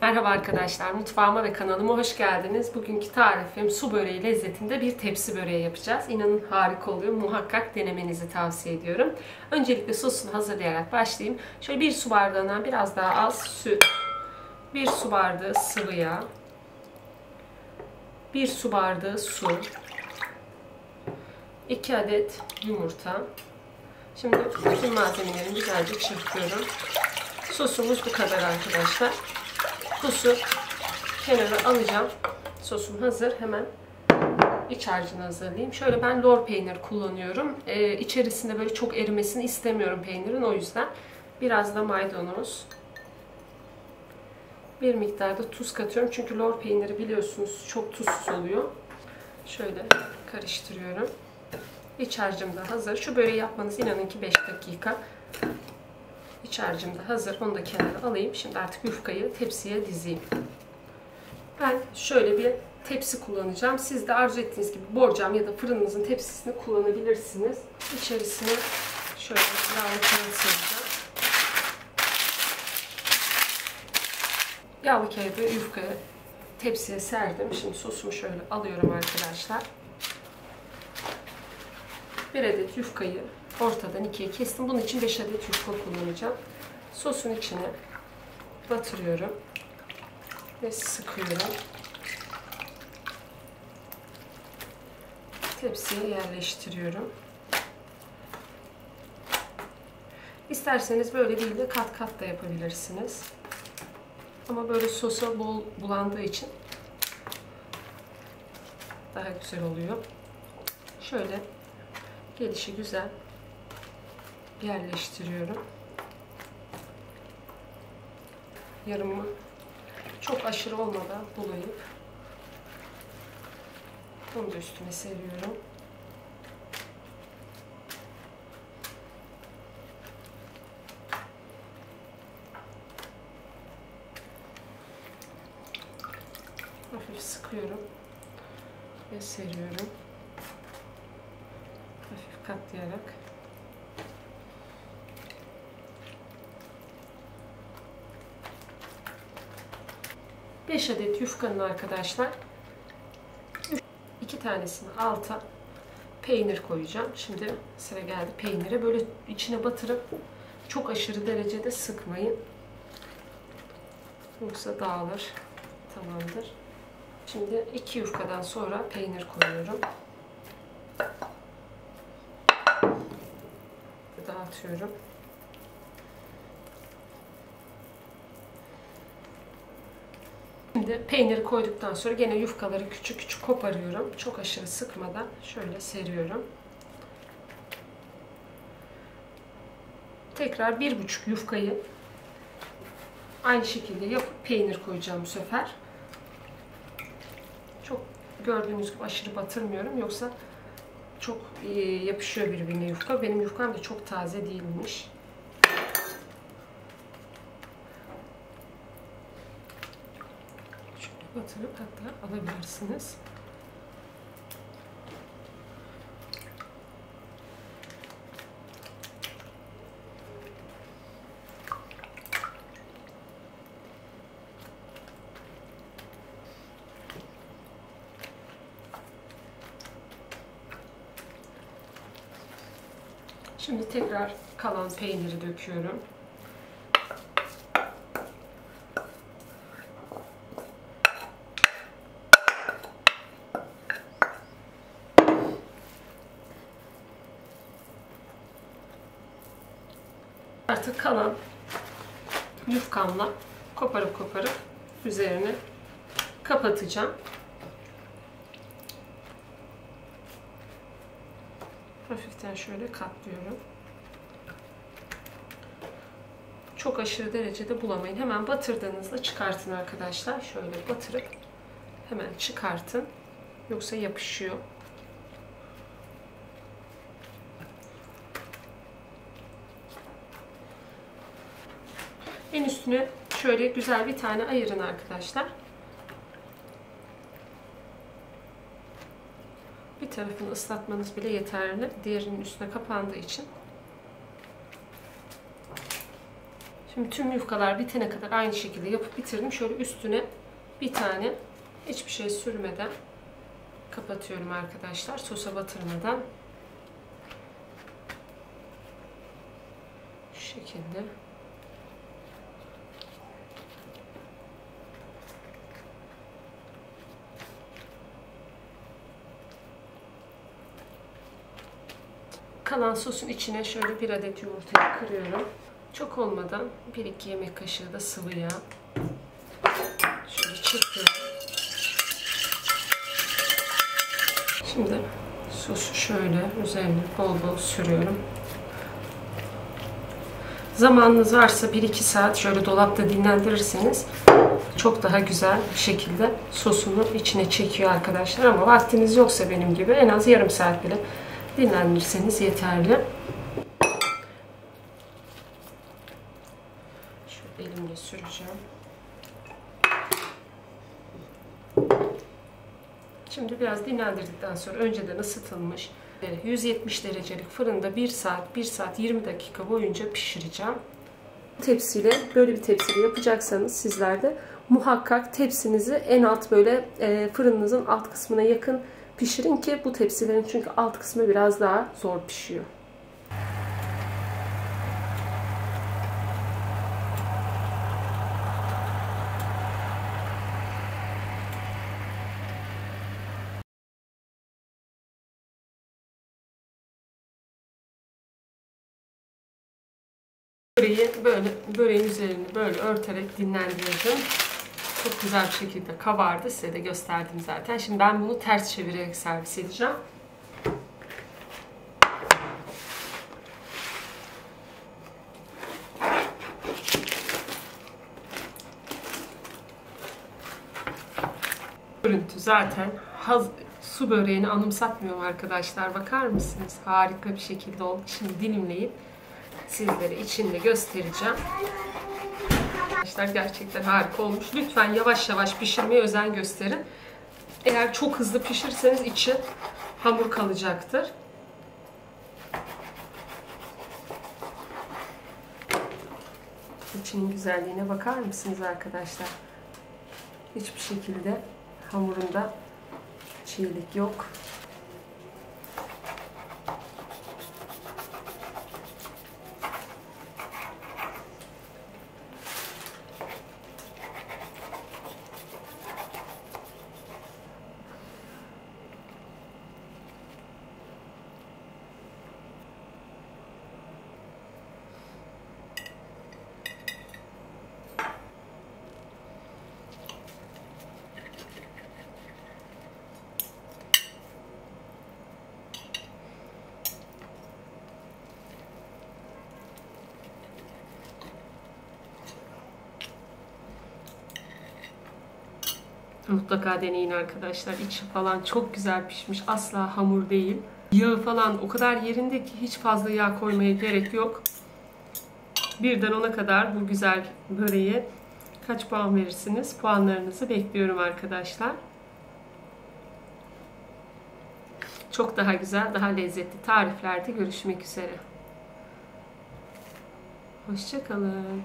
Merhaba arkadaşlar, mutfağıma ve kanalıma hoş geldiniz. Bugünkü tarifim su böreği lezzetinde bir tepsi böreği yapacağız. İnanın harika oluyor, muhakkak denemenizi tavsiye ediyorum. Öncelikle sosunu hazırlayarak başlayayım. Şöyle bir su bardağından biraz daha az süt, bir su bardağı sıvı yağ, bir su bardağı su, 2 adet yumurta. Şimdi bütün malzemelerimi güzelce çırpıyorum. Sosumuz bu kadar arkadaşlar. Sosu kenara alacağım. Sosum hazır. Hemen iç harcını hazırlayayım. Şöyle ben lor peynir kullanıyorum. İçerisinde böyle çok erimesini istemiyorum peynirin. O yüzden biraz da maydanoz. Bir miktar da tuz katıyorum. Çünkü lor peyniri biliyorsunuz çok tuzsuz oluyor. Şöyle karıştırıyorum. İç harcım da hazır. Şu böreği yapmanız inanın ki 5 dakika. İç harcım da hazır. Onu da kenara alayım. Şimdi artık yufkayı tepsiye dizeyim. Ben şöyle bir tepsi kullanacağım. Siz de arzu ettiğiniz gibi borcam ya da fırınınızın tepsisini kullanabilirsiniz. İçerisine şöyle yağlı kağıt sereceğim. Yağlı kağıdı yufkaya tepsiye serdim. Şimdi sosumu şöyle alıyorum arkadaşlar. Bir adet yufkayı ortadan ikiye kestim. Bunun için 5 adet yufka kullanacağım. Sosun içine batırıyorum ve sıkıyorum. Tepsiye yerleştiriyorum. İsterseniz böyle değil de kat kat da yapabilirsiniz. Ama böyle sosa bol bulandığı için daha güzel oluyor. Şöyle gelişi güzel yerleştiriyorum. Yarımı çok aşırı olmadan bulayıp onu da üstüne seriyorum. Hafif sıkıyorum ve seriyorum. Hafif katlayarak. Beş adet yufkanın arkadaşlar 2 tanesini alta peynir koyacağım. Şimdi sıra geldi peynire. Böyle içine batırıp çok aşırı derecede sıkmayın. Yoksa dağılır. Tamamdır. Şimdi 2 yufkadan sonra peynir koyuyorum. Dağıtıyorum. Şimdi peyniri koyduktan sonra gene yufkaları küçük küçük koparıyorum. Çok aşırı sıkmadan şöyle seriyorum. Tekrar 1,5 yufkayı aynı şekilde yapıp peynir koyacağım bu sefer. Çok gördüğünüz gibi aşırı batırmıyorum. Yoksa çok yapışıyor birbirine yufka. Benim yufkam da çok taze değilmiş. Şöyle batırıp hatta alabilirsiniz. Şimdi tekrar kalan peyniri döküyorum. Artık kalan yufkamla koparıp üzerine kapatacağım. Hafiften şöyle katlıyorum. Çok aşırı derecede bulamayın. Hemen batırdığınızda çıkartın arkadaşlar. Şöyle batırıp hemen çıkartın. Yoksa yapışıyor. En üstüne şöyle güzel bir tane ayırın arkadaşlar. Bir tarafını ıslatmanız bile yeterli. Diğerinin üstüne kapandığı için Şimdi tüm yufkalar bitene kadar aynı şekilde yapıp bitirdim. Şöyle üstüne bir tane hiçbir şey sürmeden kapatıyorum arkadaşlar. Sosa batırmadan. Şu şekilde. Kalan sosun içine şöyle bir adet yumurtayı kırıyorum. Çok olmadan 1-2 yemek kaşığı da sıvı yağ. Şöyle çırpıyorum. Şimdi sosu şöyle üzerine bol bol sürüyorum. Zamanınız varsa 1-2 saat şöyle dolapta dinlendirirseniz çok daha güzel bir şekilde sosunu içine çekiyor arkadaşlar. Ama vaktiniz yoksa benim gibi en az yarım saat bile dinlendirirseniz yeterli. Şöyle elimle süreceğim. Şimdi biraz dinlendirdikten sonra önceden ısıtılmış 170 derecelik fırında 1 saat 20 dakika boyunca pişireceğim. Tepsiyle, böyle bir tepsiyle yapacaksanız sizler de muhakkak tepsinizi en alt böyle fırınınızın alt kısmına yakın pişirin ki bu tepsilerin çünkü alt kısmı biraz daha zor pişiyor. Böreğin üzerini böyle örterek dinlendirdim. Çok güzel bir şekilde kabardı. Size de gösterdim zaten. Şimdi ben bunu ters çevirerek servis edeceğim. Görüntü zaten su böreğini anımsatmıyor arkadaşlar. Bakar mısınız? Harika bir şekilde oldu. Şimdi dilimleyip sizlere içinde göstereceğim. Arkadaşlar gerçekten harika olmuş. Lütfen yavaş yavaş pişirmeye özen gösterin. Eğer çok hızlı pişirirseniz içi hamur kalacaktır. İçinin güzelliğine bakar mısınız arkadaşlar? Hiçbir şekilde hamurunda çiğlik yok. Mutlaka deneyin arkadaşlar. İçi falan çok güzel pişmiş. Asla hamur değil. Yağı falan o kadar yerinde ki hiç fazla yağ koymaya gerek yok. 1'den 10'a kadar bu güzel böreğe kaç puan verirsiniz? Puanlarınızı bekliyorum arkadaşlar. Çok daha güzel, daha lezzetli tariflerde görüşmek üzere. Hoşça kalın.